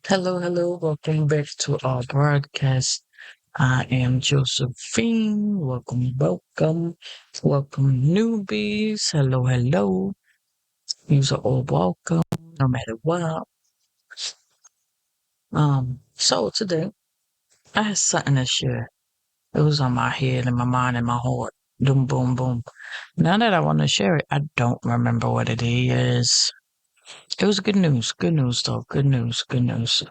Hello, hello. Welcome back to our broadcast. I am Josephine. Welcome, newbies. Hello, hello. You are all welcome, no matter what. So today I had something to share. It was on my head and my mind and my heart. Boom, boom, boom. Now that I want to share it, I don't remember what it is. It was good news. Good news, though. Good news. Good news.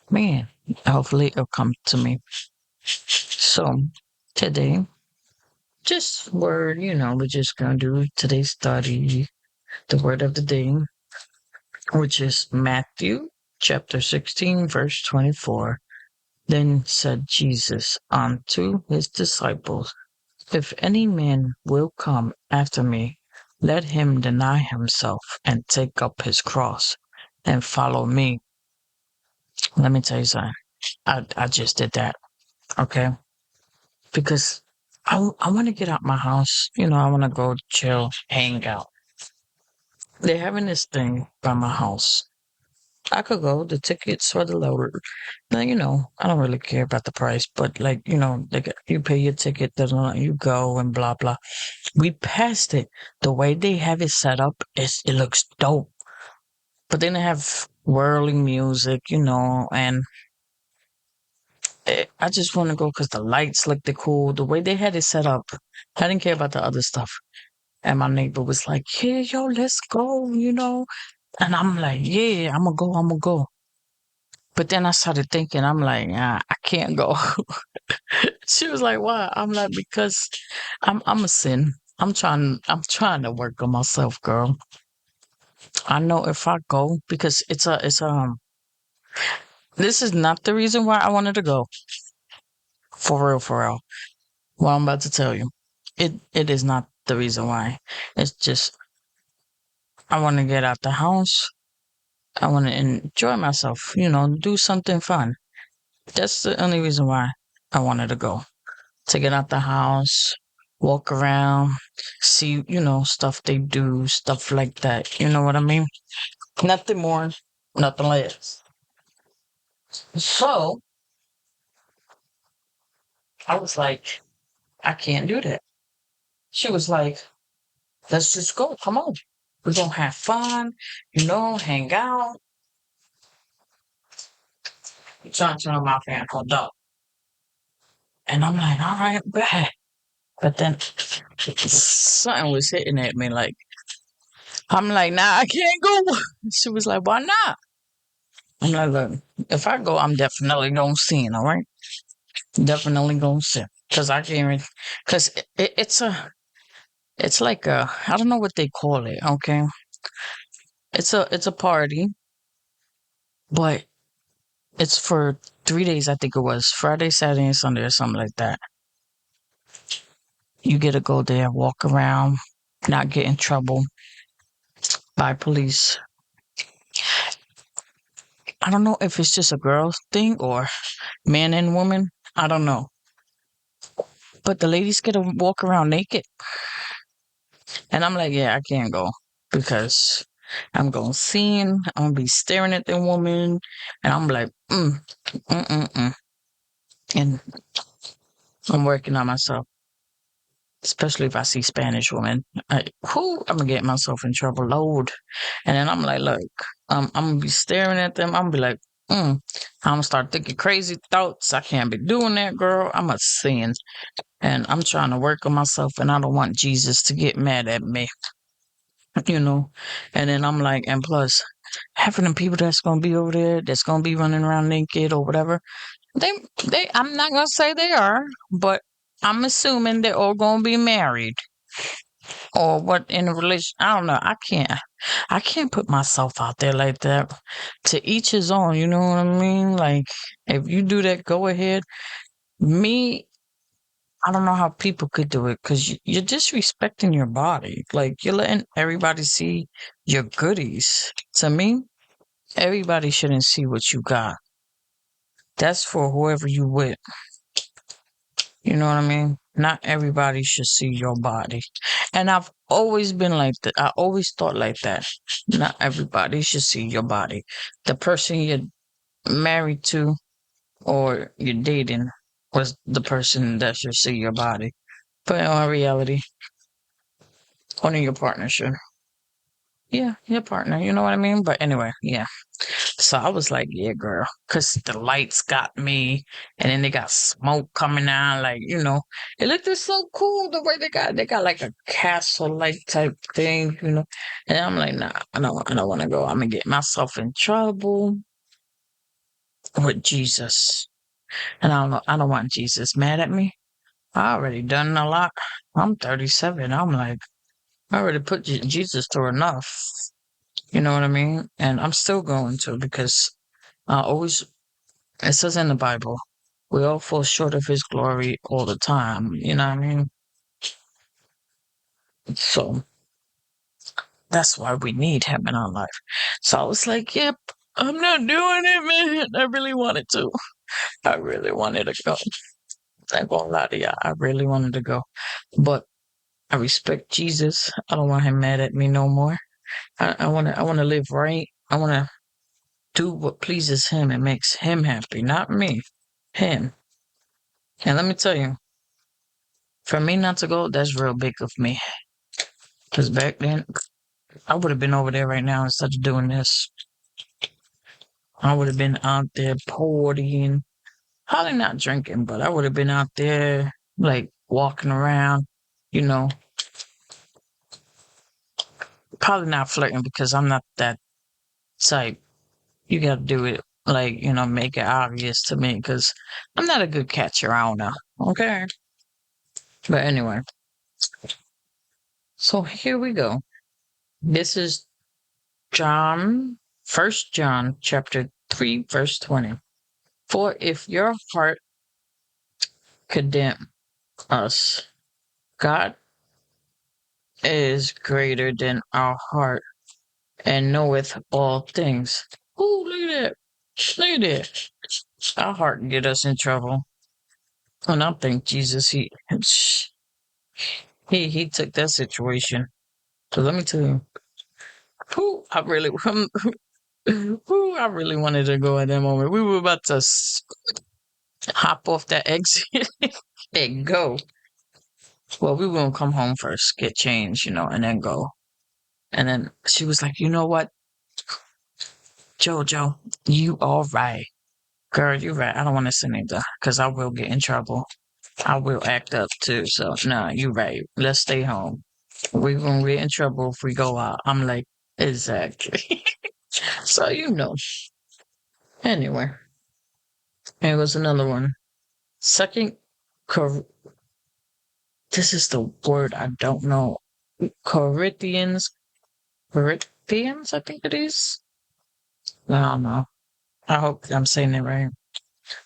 Man, hopefully it'll come to me. So today, just word, we're just gonna do today's study, the word of the day, which is Matthew chapter 16, verse 24. Then said Jesus unto his disciples, If any man will come after me, let him deny himself and take up his cross and follow me. Let me tell you something. I just did that, okay? Because I want to get out my house. I want to go chill, hang out. They're having this thing by my house. I could go. The tickets for the lower. Now, I don't really care about the price, but like, you pay your ticket, you go and blah, blah. We passed it. The way they have it set up, it looks dope. But then they have whirling music, and I just want to go because the lights looked cool. The way they had it set up, I didn't care about the other stuff. And my neighbor was like, yeah, yo, let's go. And I'm like, yeah, I'm gonna go. But then I started thinking, I'm like, I can't go. She was like, why? I'm like, because I'm a sin. I'm trying to work on myself, girl. I know if I go, because this is not the reason why I wanted to go. For real, for real. What I'm about to tell you. It is not the reason why. It's just, I want to get out the house. I want to enjoy myself, do something fun. That's the only reason why I wanted to go. To get out the house, walk around, see, stuff they do, stuff like that. You know what I mean? Nothing more, nothing less. So I was like, I can't do that. She was like, let's just go. Come on. We're going to have fun, hang out. I'm trying to turn my fan called up. And I'm like, all right, bet. But then something was hitting at me like, I'm like, nah, I can't go. She was like, why not? I'm like, look, if I go, I'm definitely gonna sin, all right? Definitely gonna sin. Cause I can't even, cause it's like I don't know what they call it, okay? It's a party, but it's for 3 days, I think it was. Friday, Saturday, and Sunday or something like that. You get to go there, walk around, not get in trouble by police. I don't know if it's just a girl thing or man and woman. I don't know. But the ladies get to walk around naked. And I'm like, yeah, I can't go because I'm going to see I'm going to be staring at the woman. And I'm like, mm, mm, mm. And I'm working on myself, especially if I see Spanish women. I'm going to get myself in trouble, Lord. And then I'm like, look, I'm going to be staring at them. I'm going to be like, I'm going to start thinking crazy thoughts. I can't be doing that, girl. I'm a sin. And I'm trying to work on myself, and I don't want Jesus to get mad at me, you know. And then I'm like, and plus, having the people that's gonna be over there, that's gonna be running around naked or whatever, they, I'm not gonna say they are, but I'm assuming they're all gonna be married or what in a relation. I don't know. I can't put myself out there like that. To each his own. You know what I mean? Like, if you do that, go ahead. Me, I don't know how people could do it because you're disrespecting your body. Like, you're letting everybody see your goodies. To me, everybody shouldn't see what you got. That's for whoever you with. You know what I mean? Not everybody should see your body. And I've always been like that. I always thought like that. Not everybody should see your body. The person married to or you're dating was the person that should see your body. But in reality, only your partner should. Yeah, your partner, you know what I mean? But anyway, yeah. So I was like, yeah, girl, because the lights got me, and then they got smoke coming out. Like, it looked just so cool the way they got like a castle like type thing, And I'm like, nah, I don't want to go. I'm gonna get myself in trouble with Jesus, and I don't want Jesus mad at me. I already done a lot. I'm 37. I'm like, I already put Jesus through enough. You know what I mean? And I'm still going to because I always it says in the Bible, we all fall short of his glory all the time. You know what I mean? So that's why we need him in our life. So I was like, yep, I'm not doing it, man. I really wanted to. I really wanted to go. I ain't gonna lie to you. I really wanted to go. But I respect Jesus. I don't want him mad at me no more. I wanna live right. I wanna do what pleases him and makes him happy, not me. Him. And let me tell you, for me not to go, that's real big of me. Because back then, I would have been over there right now instead of doing this. I would have been out there partying. Probably not drinking, but I would have been out there, like, walking around, you know. Probably not flirting because I'm not that type. You got to do it, like, make it obvious to me because I'm not a good catcher. I don't know. Okay. But anyway, so here we go. This is First John chapter 3, verse 20. For if your heart condemn us, God is greater than our heart and knoweth all things. Ooh, look at that. Look at that. Our heart can get us in trouble. And I think Jesus, he took that situation. So let me tell you, who I really, who I really wanted to go at that moment. We were about to hop off that exit and go. Well, we were gonna come home first, get changed, and then go. And then she was like, you know what, Jojo, you all right. Girl, you right. I don't want to say anything because I will get in trouble. I will act up too. So, no, you right. Let's stay home. We're going to get in trouble if we go out. I'm like, exactly. So, Anyway, it was another one. Second, this is the word I don't know. Corinthians, I think it is. I don't know. I hope I'm saying it right.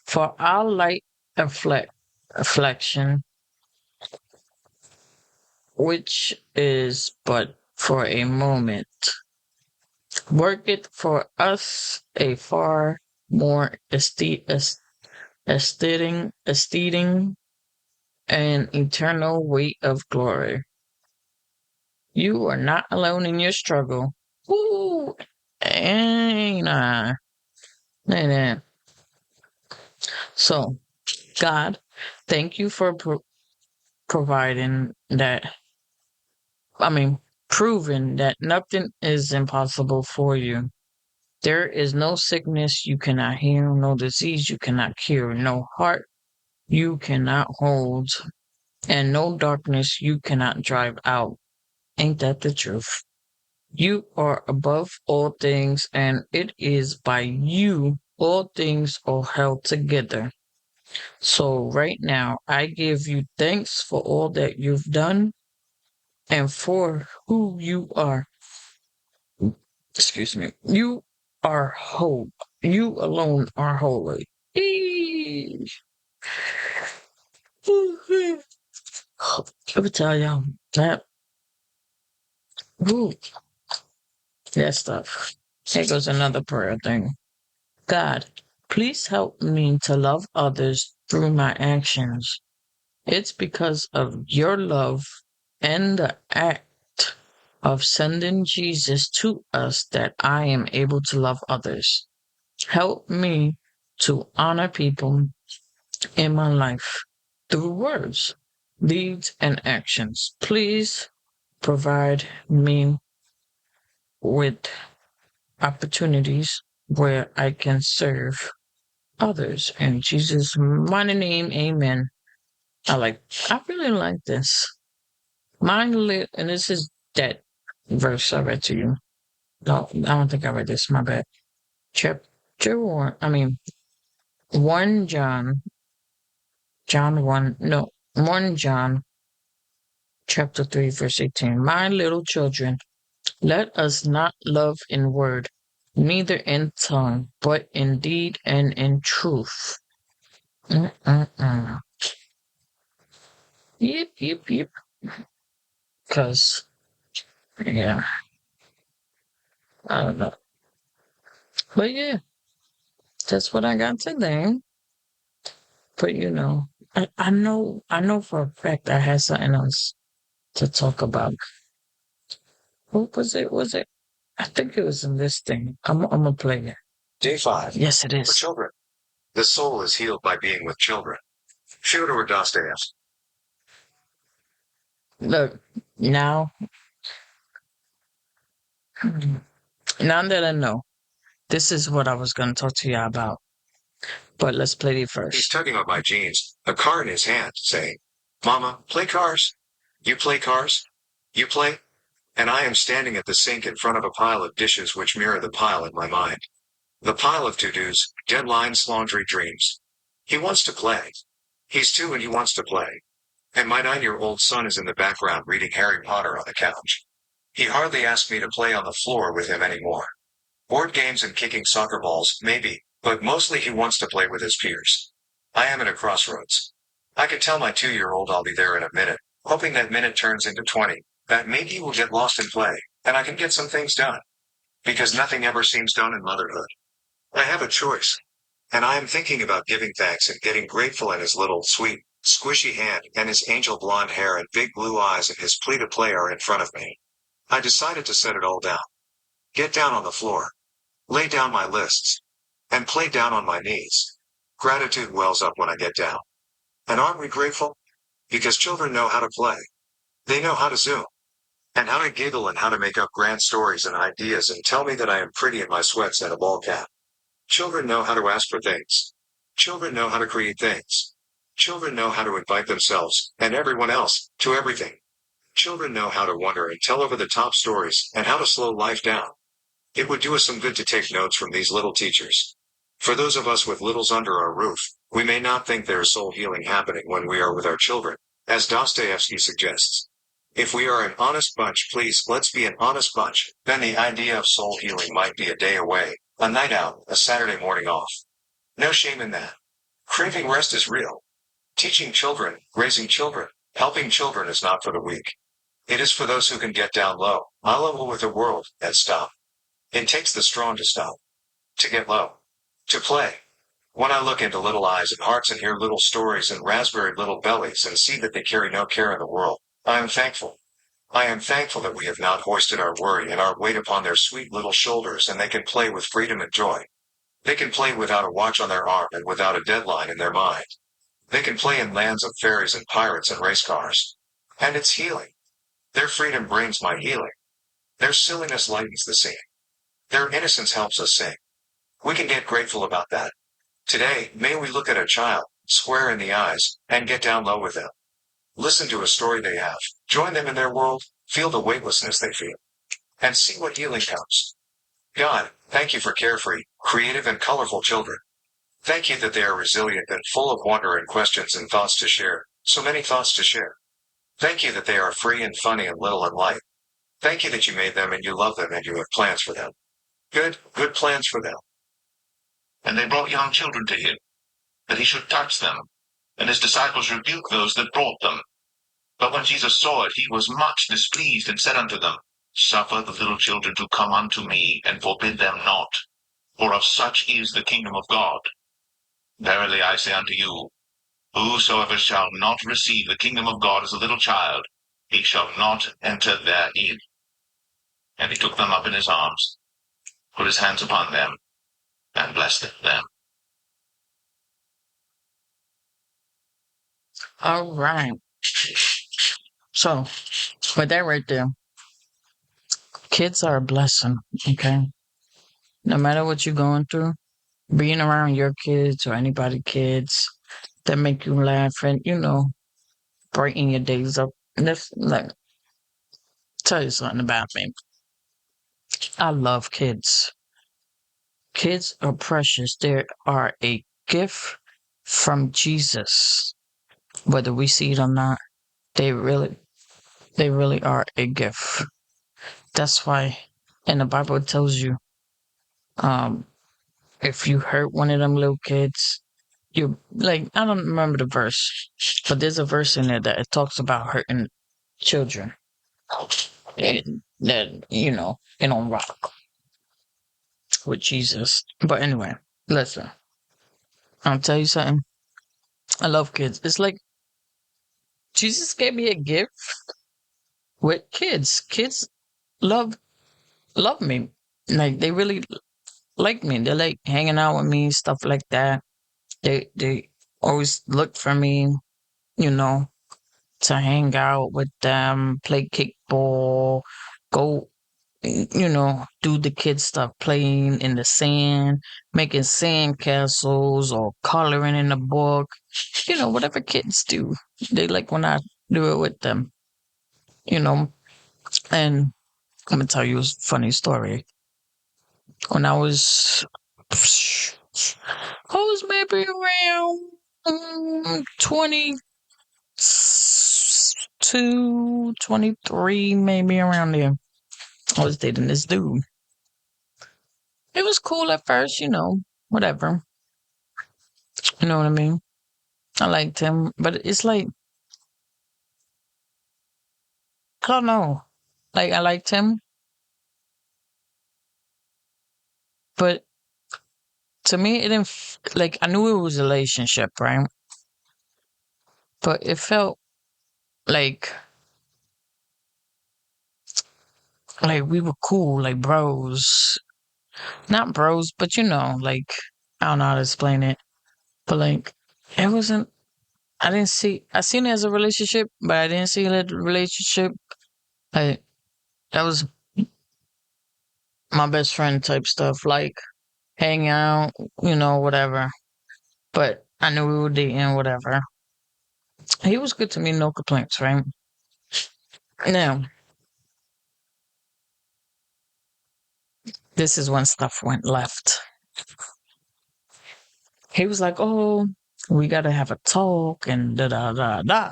For our light affliction, which is but for a moment, worketh for us a far more esteeming and eternal weight of glory. You are not alone in your struggle. Ooh, ain't I? Ain't I? So, God, thank you for providing that. I mean, proving that nothing is impossible for you. There is no sickness you cannot heal, no disease you cannot cure, no heart you cannot hold, and no darkness you cannot drive out. Ain't that the truth? You are above all things, and it is by you all things are held together. So, right now, I give you thanks for all that you've done and for who you are. Excuse me. You are whole. You alone are holy. Eee. Let me tell y'all that, ooh, that stuff. Here goes another prayer thing. God, please help me to love others through my actions. It's because of your love and the act of sending Jesus to us that I am able to love others. Help me to honor people in my life through words, deeds, and actions. Please provide me with opportunities where I can serve others. In Jesus' mighty name, amen. I really like this. And this is that verse I read to you. No, I don't think I read this, my bad. Chapter 1 1 John chapter 3, verse 18. My little children, let us not love in word, neither in tongue, but in deed and in truth. Yep. Because, yeah, I don't know. But yeah, that's what I got today. But I know for a fact I had something else to talk about. What was it? I think it was in this thing. I'm gonna play it. Day 5. Yes, it For is. children. The soul is healed by being with children. Fyodor Dostoevsky. Look, now, now that I know, this is what I was gonna talk to you about. But let's play it He's first. tugging on my jeans, a car in his hand, saying, Mama, play cars. You play cars? You play? And I am standing at the sink in front of a pile of dishes which mirror the pile in my mind. The pile of to-dos, deadlines, laundry, dreams. He wants to play. He's 2 and he wants to play. And my 9-year-old son is in the background reading Harry Potter on the couch. He hardly asks me to play on the floor with him anymore. Board games and kicking soccer balls, maybe, but mostly he wants to play with his peers. I am at a crossroads. I can tell my 2-year-old I'll be there in a minute, hoping that minute turns into 20, that maybe we'll get lost in play, and I can get some things done. Because nothing ever seems done in motherhood. I have a choice. And I am thinking about giving thanks and getting grateful, and his little, sweet, squishy hand and his angel blonde hair and big blue eyes and his plea to play are in front of me. I decided to set it all down. Get down on the floor. Lay down my lists. And play down on my knees. Gratitude wells up when I get down. And aren't we grateful? Because children know how to play. They know how to zoom. And how to giggle and how to make up grand stories and ideas and tell me that I am pretty in my sweats and a ball cap. Children know how to ask for things. Children know how to create things. Children know how to invite themselves, and everyone else, to everything. Children know how to wonder and tell over the top stories, and how to slow life down. It would do us some good to take notes from these little teachers. For those of us with littles under our roof, we may not think there is soul healing happening when we are with our children, as Dostoevsky suggests. If we are an honest bunch, please, let's be an honest bunch, then the idea of soul healing might be a day away, a night out, a Saturday morning off. No shame in that. Craving rest is real. Teaching children, raising children, helping children is not for the weak. It is for those who can get down low, eye level with the world, and stop. It takes the strong to stop. To get low. To play. When I look into little eyes and hearts and hear little stories and raspberry little bellies and see that they carry no care in the world, I am thankful. I am thankful that we have not hoisted our worry and our weight upon their sweet little shoulders, and they can play with freedom and joy. They can play without a watch on their arm and without a deadline in their mind. They can play in lands of fairies and pirates and race cars. And it's healing. Their freedom brings my healing. Their silliness lightens the scene. Their innocence helps us sing. We can get grateful about that. Today, may we look at a child, square in the eyes, and get down low with them. Listen to a story they have, join them in their world, feel the weightlessness they feel, and see what healing comes. God, thank you for carefree, creative and colorful children. Thank you that they are resilient and full of wonder and questions and thoughts to share, so many thoughts to share. Thank you that they are free and funny and little and light. Thank you that you made them and you love them and you have plans for them. Good plans for them. And they brought young children to him, that he should touch them. And his disciples rebuked those that brought them. But when Jesus saw it, he was much displeased, and said unto them, Suffer the little children to come unto me, and forbid them not. For of such is the kingdom of God. Verily I say unto you, whosoever shall not receive the kingdom of God as a little child, he shall not enter therein. And he took them up in his arms, put his hands upon them, and blessed them. All right. So, with that right there, kids are a blessing, okay? No matter what you're going through, being around your kids or anybody kids that make you laugh and, brighten your days up. And that's like, tell you something about me. I love kids. Kids are precious. They are a gift from Jesus. Whether we see it or not, they really are a gift. That's why in the Bible it tells you, um, if you hurt one of them little kids, you like I don't remember the verse, but there's a verse in there that it talks about hurting children. And that, it don't rock with Jesus. But anyway, listen, I'll tell you something. I love kids. It's like Jesus gave me a gift with kids. Kids love me. Like they really like me. They like hanging out with me, stuff like that. They always look for me, you know, to hang out with them, play kickball, go, do the kid stuff, playing in the sand, making sand castles or coloring in the book, whatever kids do. They like when I do it with them, you know. And I'm gonna tell you a funny story. When I was maybe around 22, 23, maybe around there. I was dating this dude. It was cool at first, whatever. You know what I mean? I liked him, but it's like, I don't know. Like, I liked him, but to me, it didn't, like, I knew it was a relationship, right? But it felt like we were cool, like bros. Not bros, but like, I don't know how to explain it. But like, it wasn't, I seen it as a relationship, but I didn't see it as a relationship. Like, that was my best friend type stuff, like hang out, whatever. But I knew we were dating, whatever. He was good to me, no complaints, right? Now, this is when stuff went left. He was like, "Oh, we gotta have a talk," and da da da da.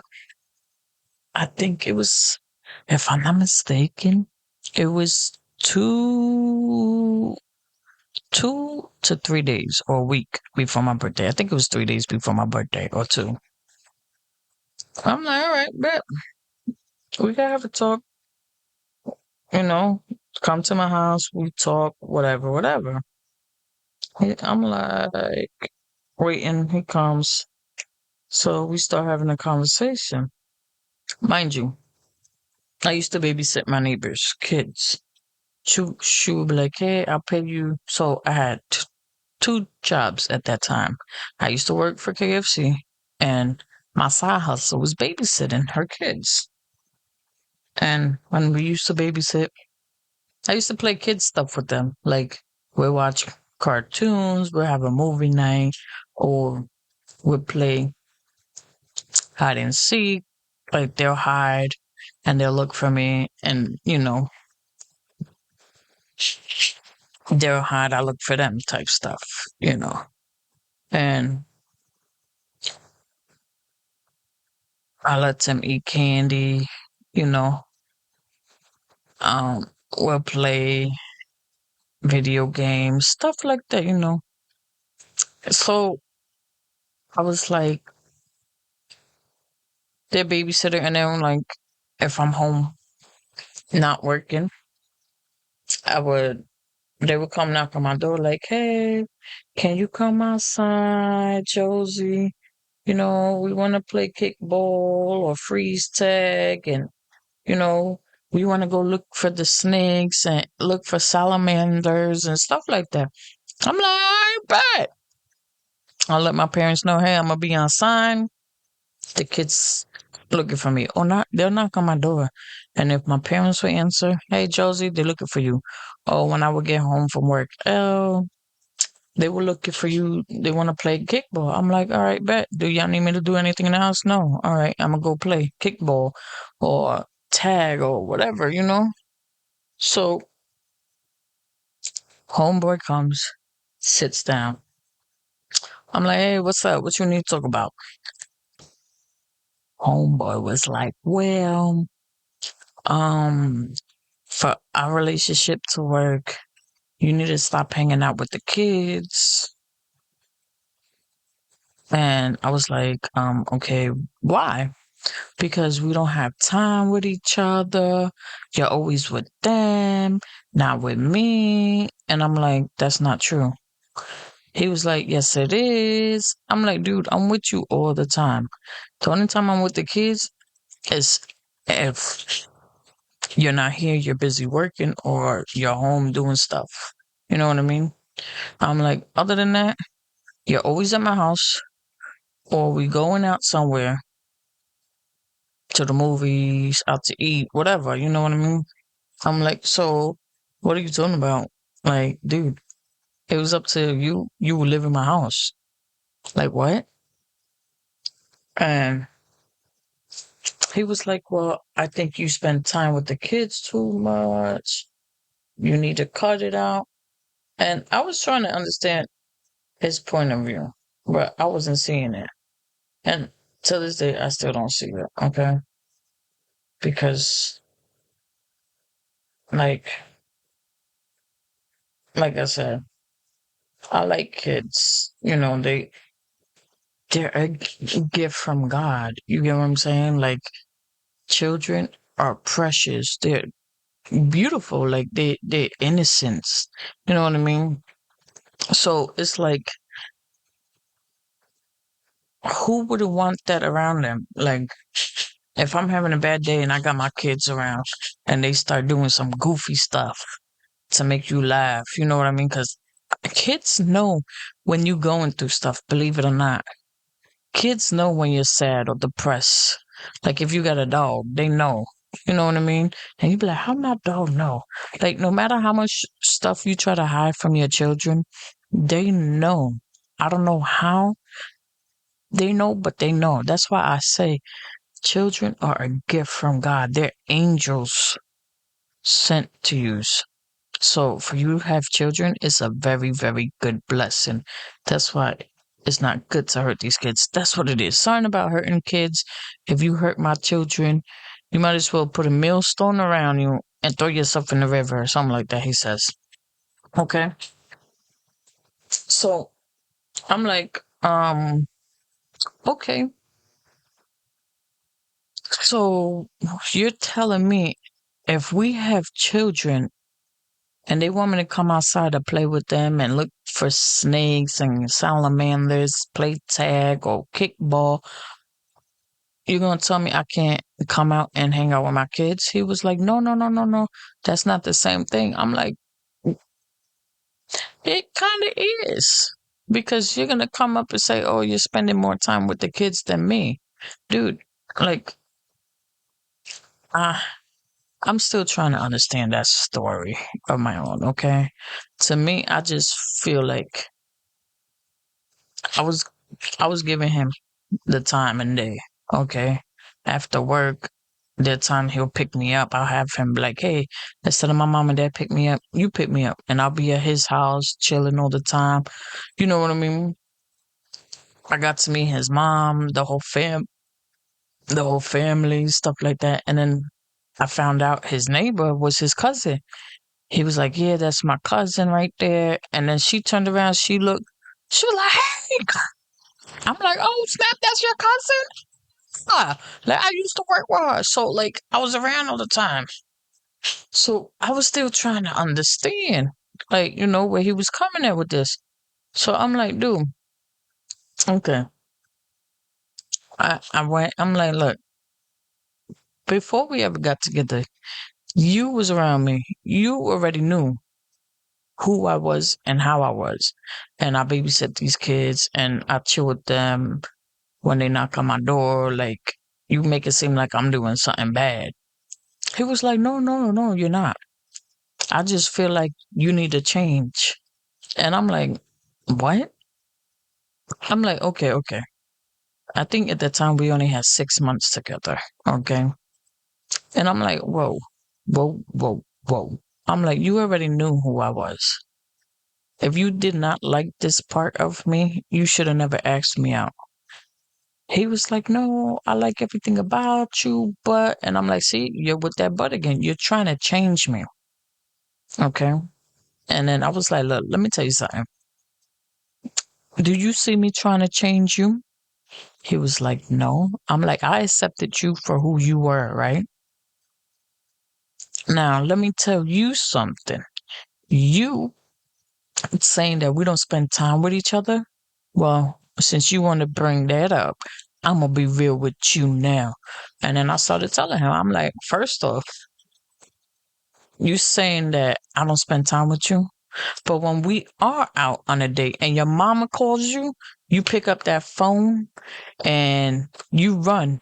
I think it was, if I'm not mistaken, it was 2 to 3 days or a week before my birthday. I think it was 3 days before my birthday or two. I'm like, all right, bet we gotta have a talk. Come to my house, we talk, whatever, whatever. I'm like waiting. He comes, so we start having a conversation. Mind you, I used to babysit my neighbors' kids. She would be like, "Hey, I'll pay you." So I had two jobs at that time. I used to work for KFC, and my side hustle was babysitting her kids. And when we used to babysit, I used to play kids stuff with them. Like we'd watch cartoons, we'd have a movie night, or we'd play hide and seek. Like they'll hide and they'll look for me, and they'll hide, I look for them type stuff. And I let them eat candy, you know. We'll play video games, stuff like that. So I was like their babysitter, and then like if I'm home not working, I would they would come knock on my door like, "Hey, can you come outside, Josie? We want to play kickball or freeze tag, and you know, we want to go look for the snakes and look for salamanders and stuff like that." I'm like, bet. I'll let my parents know, hey, I'm gonna be on sign. The kids looking for me. Or not, they'll knock on my door. And if my parents will answer, hey Josie, they're looking for you. Or when I would get home from work, oh, they were looking for you. They want to play kickball. I'm like, all right, bet. Do y'all need me to do anything in the house? No. All right, I'm gonna go play kickball or tag or whatever, you know? So homeboy comes, sits down. I'm like, hey, what's up? What you need to talk about? Homeboy was like, well, um, for our relationship to work, you need to stop hanging out with the kids. And I was like, okay, why? Because we don't have time with each other. You're always with them, not with me. And I'm like, that's not true. He was like, yes, it is. I'm like, dude, I'm with you all the time. The only time I'm with the kids is if you're not here, you're busy working or you're home doing stuff. You know what I mean? I'm like, other than that, you're always at my house or we going out somewhere to the movies, out to eat, whatever. You know what I mean? I'm like, so what are you talking about? Like, dude, it was up to you. You would live in my house. Like, what? And he was like, well, I think you spend time with the kids too much. You need to cut it out. And I was trying to understand his point of view, but I wasn't seeing it. And to this day, I still don't see it. Okay. Because, like, like I said, I like kids. You know, they're a gift from God. You get what I'm saying? Like, children are precious. They're beautiful. Like, they're innocence. You know what I mean? So it's like, who wouldn't want that around them? Like, if I'm having a bad day and I got my kids around and they start doing some goofy stuff to make you laugh, you know what I mean? Because kids know when you're going through stuff, believe it or not. Kids know when you're sad or depressed. Like if you got a dog, they know. You know what I mean? And you be like, how my dog know? Like no matter how much stuff you try to hide from your children, they know. I don't know how they know, but they know. That's why I say children are a gift from God. They're angels sent to you. So for you to have children is a very, very good blessing. That's why it's not good to hurt these kids. That's what it is. Sorry about hurting kids. If you hurt my children, you might as well put a millstone around you and throw yourself in the river or something like that, he says. Okay. So I'm like, okay. So you're telling me if we have children and they want me to come outside to play with them and look for snakes and salamanders, play tag or kickball, you're going to tell me I can't come out and hang out with my kids? He was like, no, no, no, no, no. That's not the same thing. I'm like, it kind of is. Because you're going to come up and say, oh, you're spending more time with the kids than me. Dude, like, I'm still trying to understand that story of my own, okay? To me, I just feel like I was I was giving him the time and day. Okay. After work, that time he'll pick me up. I'll have him be like, hey, instead of my mom and dad pick me up, you pick me up. And I'll be at his house chilling all the time. You know what I mean? I got to meet his mom, the whole family, stuff like that. And then I found out his neighbor was his cousin. He was like, yeah, that's my cousin right there. And then she turned around, she was like, hey. I'm like, oh, snap, that's your cousin? Like I used to work with her, so like I was around all the time. So I was still trying to understand, like where he was coming at with this. So I'm like, dude, okay. I went. I'm like, look, before we ever got together, you was around me. You already knew who I was and how I was. And I babysit these kids and I chill with them when they knock on my door. Like, you make it seem like I'm doing something bad. He was like, no, you're not. I just feel like you need to change. And I'm like, what? I'm like, okay. I think at the time we only had 6 months together. Okay. And I'm like, whoa. I'm like, you already knew who I was. If you did not like this part of me, you should have never asked me out. He was like, no, I like everything about you, but, and I'm like, see, you're with that but again. You're trying to change me. Okay. And then I was like, look, let me tell you something. Do you see me trying to change you? He was like, no. I'm like, I accepted you for who you were, right? Now, let me tell you something. You saying that we don't spend time with each other? Well, since you want to bring that up, I'm going to be real with you now. And then I started telling him, I'm like, first off, you saying that I don't spend time with you? But when we are out on a date and your mama calls you, you pick up that phone and you run.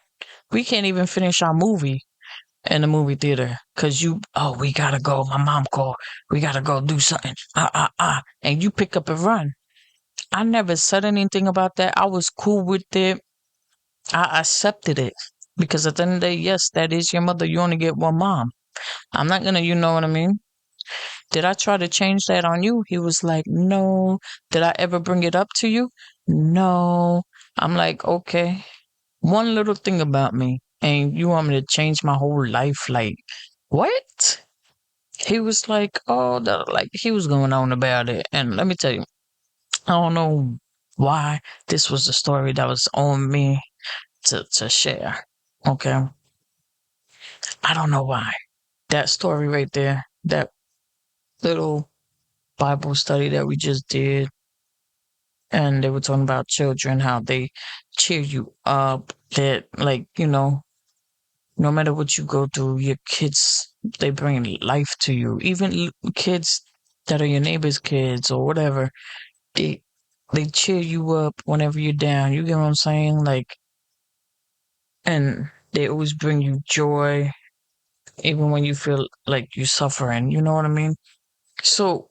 We can't even finish our movie in the movie theater because we gotta go. My mom called. We gotta go do something. And you pick up and run. I never said anything about that. I was cool with it. I accepted it because at the end of the day, yes, that is your mother. You only get one mom. I'm not gonna, you know what I mean? Did I try to change that on you? He was like, no. Did I ever bring it up to you? No. I'm like, okay. One little thing about me, and you want me to change my whole life? Like, what? He was like, oh, like he was going on about it. And let me tell you, I don't know why this was the story that was on me to share. Okay. I don't know why. That story right there, that little Bible study that we just did, and they were talking about children, how they cheer you up, that, like, no matter what you go through, your kids, they bring life to you. Even kids that are your neighbor's kids or whatever, they cheer you up whenever you're down. You get what I'm saying? Like, and they always bring you joy, even when you feel like you're suffering. You know what I mean? So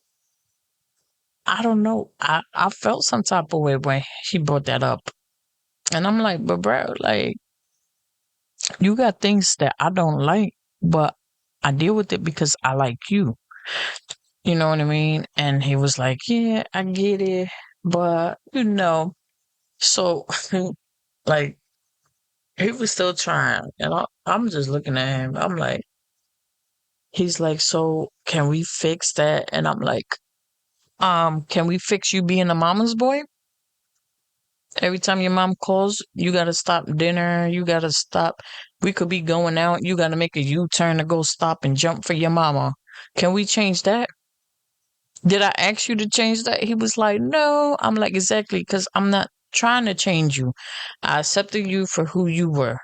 I don't know. I felt some type of way when he brought that up. And I'm like, but bro, like, you got things that I don't like, but I deal with it because I like you. You know what I mean? And he was like, yeah, I get it. But, so like, he was still trying. And I'm just looking at him. I'm like, he's like, so can we fix that? And I'm like, can we fix you being a mama's boy? Every time your mom calls, you gotta stop dinner. You gotta stop. We could be going out. You gotta make a U-turn to go stop and jump for your mama. Can we change that? Did I ask you to change that? He was like, no. I'm like, exactly, because I'm not trying to change you. I accepted you for who you were.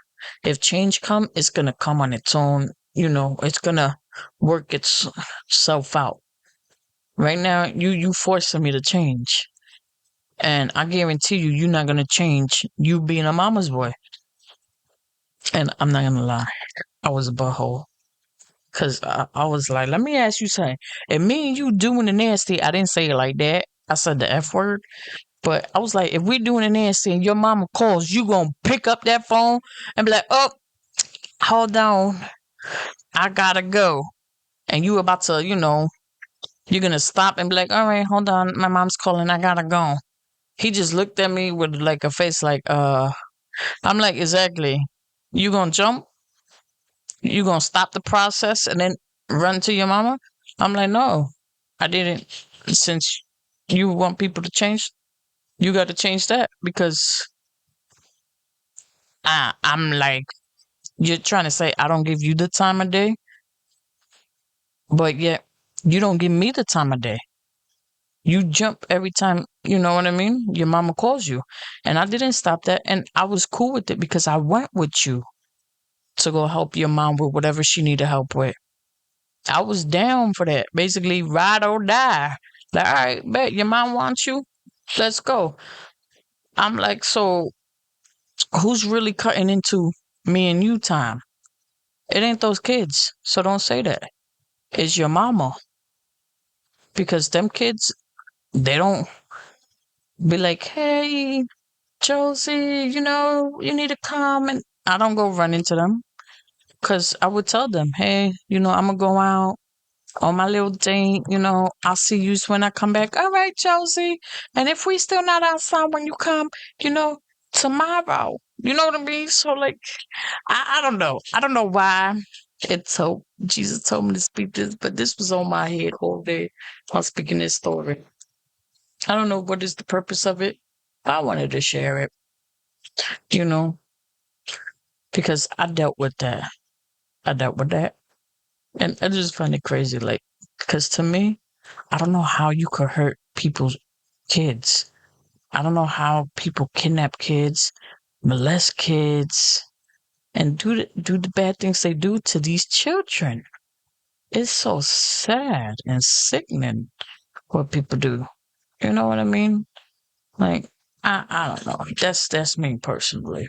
If change come, it's gonna come on its own. It's gonna work itself out. Right now, you forcing me to change. And I guarantee you're not gonna change you being a mama's boy. And I'm not gonna lie, I was a butthole. Cause I was like, let me ask you something. If me and you doing the nasty, I didn't say it like that. I said the F word. But I was like, if we're doing the nasty and your mama calls, you gonna pick up that phone and be like, oh, hold on, I gotta go. And you about to, you're gonna stop and be like, all right, hold on, my mom's calling, I gotta go. He just looked at me with like a face like, I'm like, exactly. You gonna jump? You gonna stop the process and then run to your mama? I'm like, no, I didn't. Since you want people to change, you got to change that because I'm like, you're trying to say I don't give you the time of day, but yet you don't give me the time of day. You jump every time, you know what I mean? Your mama calls you. And I didn't stop that. And I was cool with it because I went with you to go help your mom with whatever she needed help with. I was down for that. Basically, ride or die. Like, all right, bet your mom wants you. Let's go. I'm like, so who's really cutting into me and you time? It ain't those kids. So don't say that. It's your mama. Because them kids, they don't be like, hey, Josie, you need to come. And I don't go run into them. Because I would tell them, hey, I'm going to go out on my little date. I'll see you when I come back. All right, Josie. And if we still not outside when you come, you know, tomorrow. You know what I mean? So, like, I don't know. I don't know why Jesus told me to speak this, but this was on my head all day while speaking this story. I don't know what is the purpose of it, but I wanted to share it, you know, because I dealt with that. I dealt with that. And I just find it crazy, like, because to me, I don't know how you could hurt people's kids. I don't know how people kidnap kids, molest kids, and do the bad things they do to these children. It's so sad and sickening what people do. You know what I mean? Like, I don't know. That's me personally.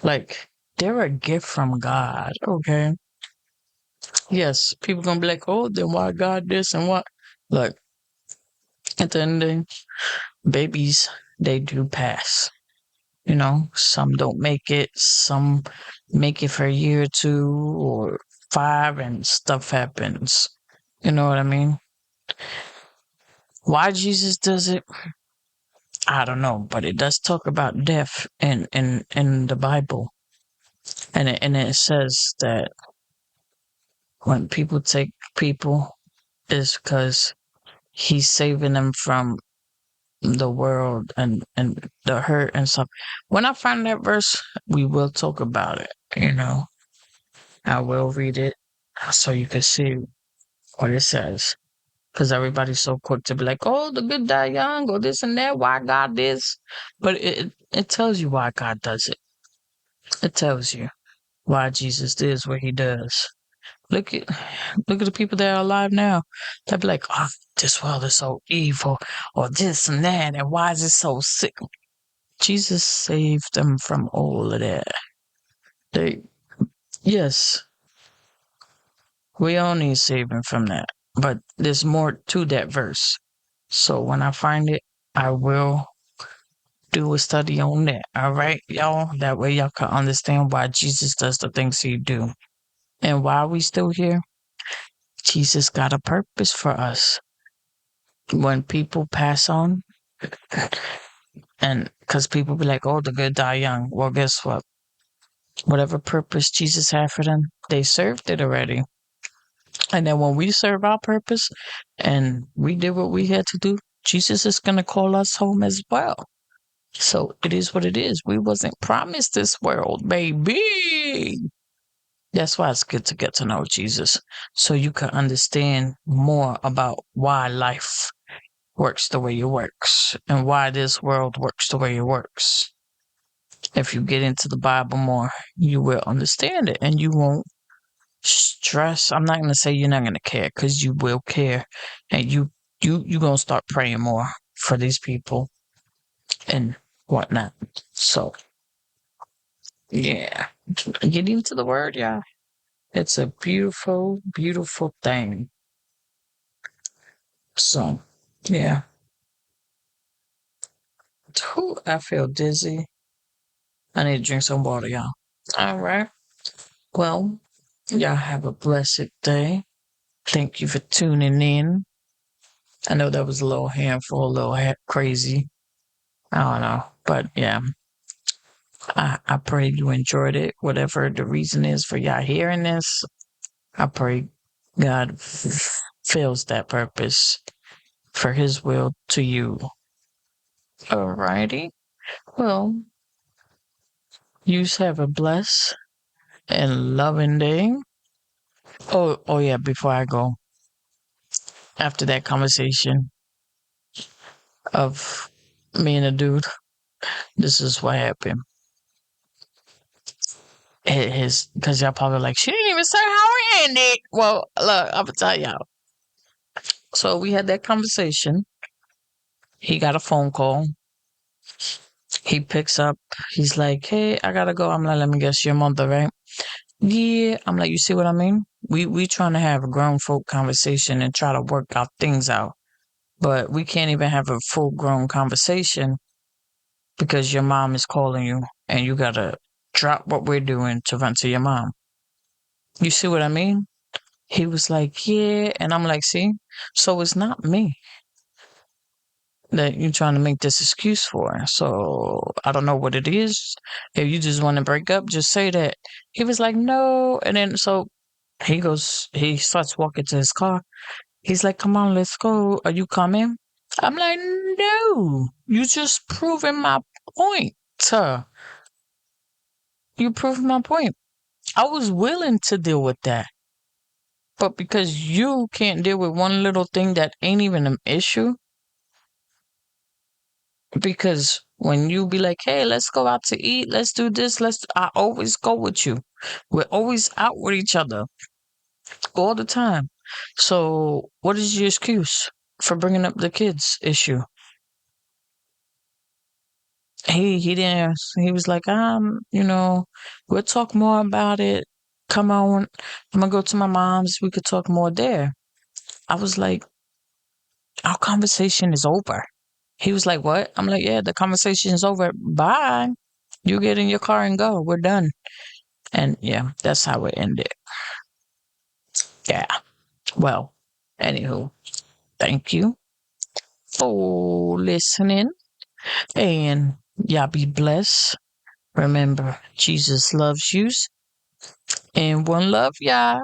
Like, they're a gift from God, okay? Yes, people gonna be like, oh, then why God this and what? Look, at the end of the day, babies, they do pass. Some don't make it, some make it for a year or 2 or 5 and stuff happens. You know what I mean? Why Jesus does it, I don't know, but it does talk about death in the Bible. And it says that when people take people, it's because he's saving them from the world and the hurt and stuff. When I find that verse, we will talk about it. I will read it so you can see what it says. Because everybody's so quick to be like, oh, the good die young, or this and that, why God this. But it tells you why God does it. It tells you why Jesus does what he does. Look at the people that are alive now. They'll be like, oh, this world is so evil, or this and that, and why is it so sick? Jesus saved them from all of that. Yes, we all need saving from that. But there's more to that verse. So when I find it, I will do a study on that. All right, y'all? That way y'all can understand why Jesus does the things he do. And why are we still here? Jesus got a purpose for us. When people pass on, and because people be like, oh, the good die young. Well, guess what? Whatever purpose Jesus had for them, they served it already. And then when we serve our purpose and we did what we had to do, Jesus is going to call us home as well. So it is what it is. We wasn't promised this world, baby. That's why it's good to get to know Jesus so you can understand more about why life works the way it works and why this world works the way it works. If you get into the Bible more, you will understand it and you won't stress. I'm not going to say you're not going to care because you will care and you going to start praying more for these people and whatnot. So, yeah, get into the word, yeah. It's a beautiful, beautiful thing. So, yeah. Ooh, I feel dizzy. I need to drink some water, y'all. All right. Well, y'all have a blessed day. Thank you for tuning in. I know that was a little handful, a little crazy. I don't know. But yeah, I pray you enjoyed it. Whatever the reason is for y'all hearing this, I pray God fills that purpose for his will to you. Alrighty. Well, you have a blessed and loving day. Oh yeah, before I go, after that conversation of me and a dude, this is what happened. Because y'all probably like, she didn't even say how it ended. Well, look, I'm gonna tell y'all. So we had that conversation, He got a phone call. He picks up. He's like, "Hey, I gotta go." I'm like, "Let me guess, your mother, right?" Yeah. I'm like, "You see what I mean? We trying to have a grown folk conversation and try to work out things out, but we can't even have a full grown conversation because your mom is calling you and you gotta drop what we're doing to run to your mom. You see what I mean?" He was like, "Yeah," and I'm like, "See, so it's not me that you're trying to make this excuse for. So I don't know what it is. If you just want to break up, just say that." He was like, "No," and then so he starts walking to his car. He's like, "Come on, let's go. Are you coming?" I'm like, "No, you just proving my point, sir. You proved my point. I was willing to deal with that. But because you can't deal with one little thing that ain't even an issue, because when you be like, hey, let's go out to eat, let's do this, I always go with you. We're always out with each other all the time. So what is your excuse for bringing up the kids issue?" He didn't. He was like, we'll talk more about it. Come on, I'm gonna go to my mom's. We could talk more there. I was like, our conversation is over. He was like, what? I'm like, yeah, the conversation is over. Bye. You get in your car and go. We're done. And yeah, that's how it ended. Yeah. Well, anywho, thank you for listening. And y'all be blessed. Remember, Jesus loves you. And one love, y'all.